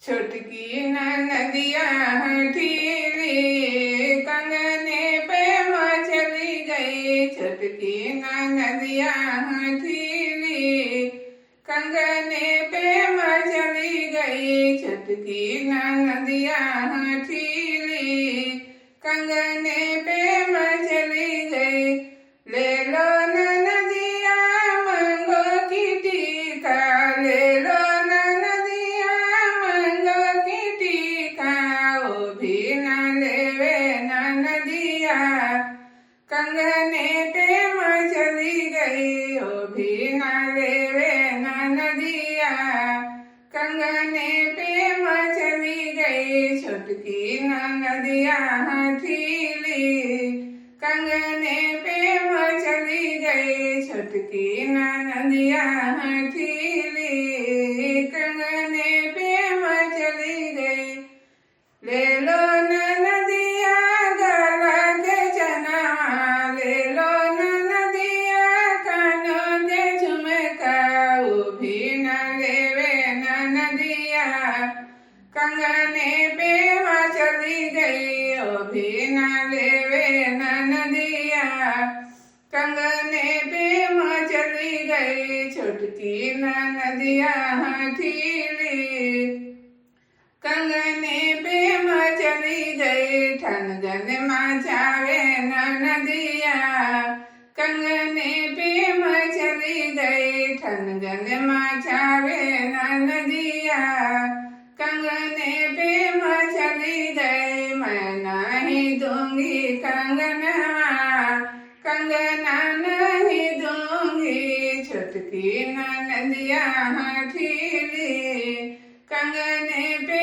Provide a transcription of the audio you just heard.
छोटकी नदिया ठीली कंगने पे चली गई। छोटकी नदिया ठीली कंगने पे चली गई। छोटकी नदिया ठीली कंगने पे चली गई। ले लो नदिया मंगो की टीका, ले लो नदिया मंगो की टीका। ओ भी न लेवे नदिया कंगने पे चली गई। ओ भी न लेवे नदिया कंगने पे चली गई। छोटकी नदिया ठीली कंगने पे चली गई। छोटकी नदिया ठीली कंगने पे चली गई। ले लो नदिया गला के चना, ले लो नदिया कानों के झुमका। वो भी न लेवे नदिया कंगने पे चली गई। वो भी न लेवे नदिया कंगने पे चली गई। छोटकी नदिया ठीली कंगने पे चली गई। ठनगन मचावे नदिया कंगने पे चली गई। ठनगन मचावे नदिया कंगने पे चली गई। मैं नहीं दूंगी कंगना, कंगना नहीं दूंगी। छोटकी नदिया ठीली कंगने पे